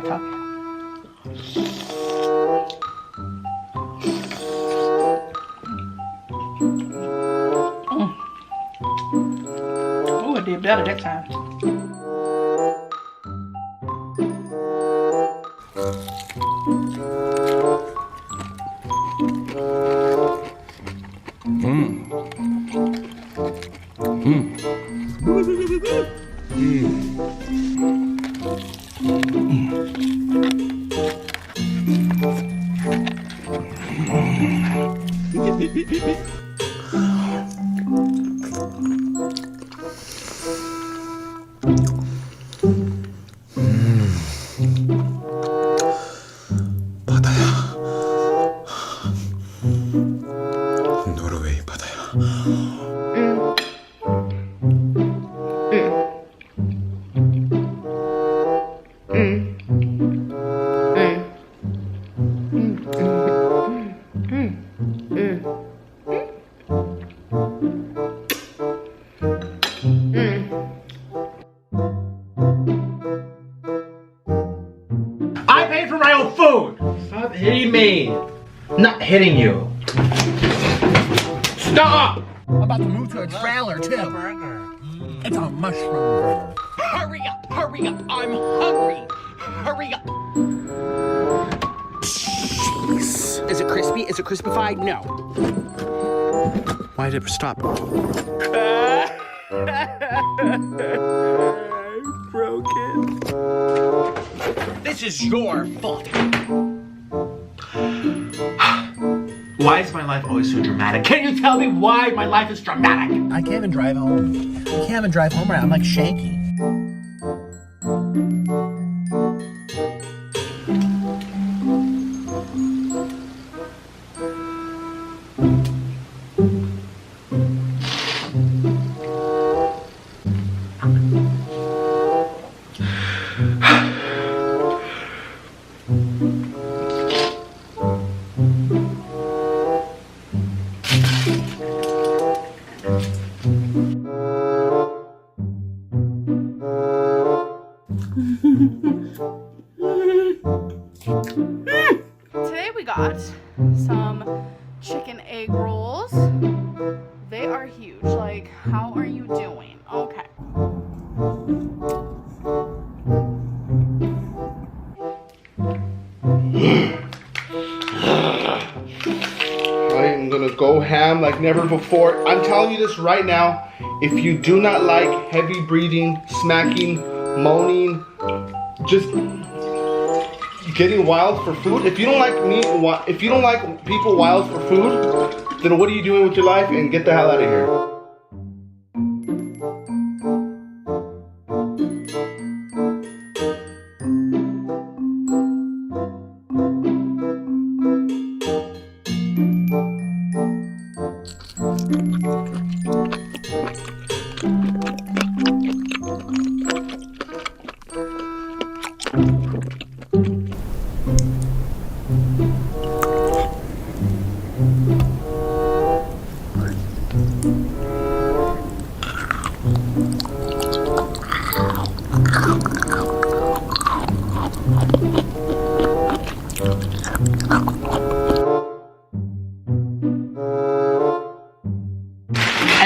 stop talking. Oh, I did better that time. 바다야. 노르웨이 바다야. I paid for my own food! Stop hitting me! I'm not hitting you. Stop! I'm about to move to a trailer too. It's a mushroom burger. Hurry up, I'm hungry. Hurry up. Jeez. Is it crispy? Is it crispified? No. Why did it stop? I'm broken. This is your fault. Why is my life always so dramatic? Can you tell me why my life is dramatic? I can't even drive home. I can't even drive home right now. I'm like shaky. Today we got some chicken egg rolls. They are huge. Like, how are you doing? Okay. I'm gonna go ham like never before. I'm telling you this right now. If you do not like heavy breathing, smacking, moaning, just getting wild for food. If you don't like if you don't like people wild for food, then what are you doing with your life? And get the hell out of here.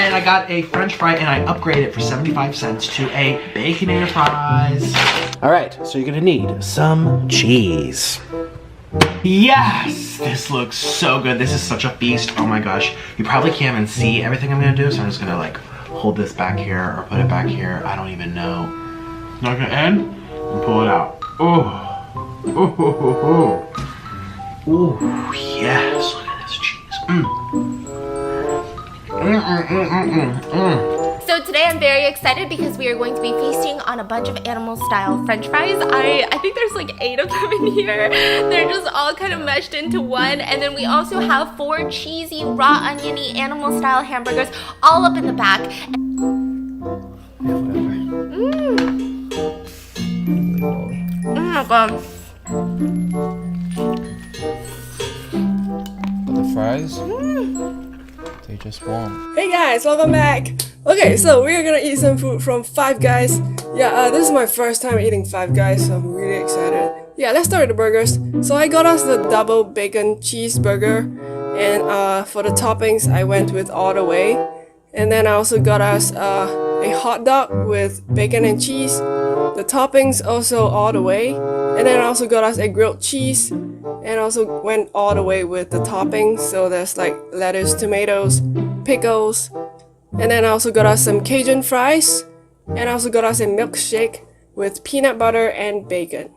And I got a French fry and I upgraded it for 75 cents to a Baconator fries. Alright, so you're gonna need some cheese. Yes! This looks so good. This is such a feast. Oh my gosh. You probably can't even see everything I'm gonna do, so I'm just gonna like hold this back here or put it back here. I don't even know. Knock it in and pull it out. Oh. Ooh. Ooh, yes. Look at this cheese. So today I'm very excited because we are going to be feasting on a bunch of animal style french fries. I think there's like 8 of them in here. They're just all kind of meshed into one. And then we also have 4 cheesy, raw oniony animal style hamburgers all up in the back. Oh my god. But the fries, they just won't. Hey guys, welcome back. Okay, so we're gonna eat some food from Five Guys. Yeah, this is my first time eating Five Guys, so I'm really excited. yeah, let's start with the burgers. So I got us the double bacon cheeseburger, and for the toppings I went with all the way. And then I also got us a hot dog with bacon and cheese. The toppings also all the way. And then I also got us a grilled cheese, and also went all the way with the toppings. So there's like lettuce, tomatoes, pickles. And then I also got us some Cajun fries. And I also got us a milkshake with peanut butter and bacon.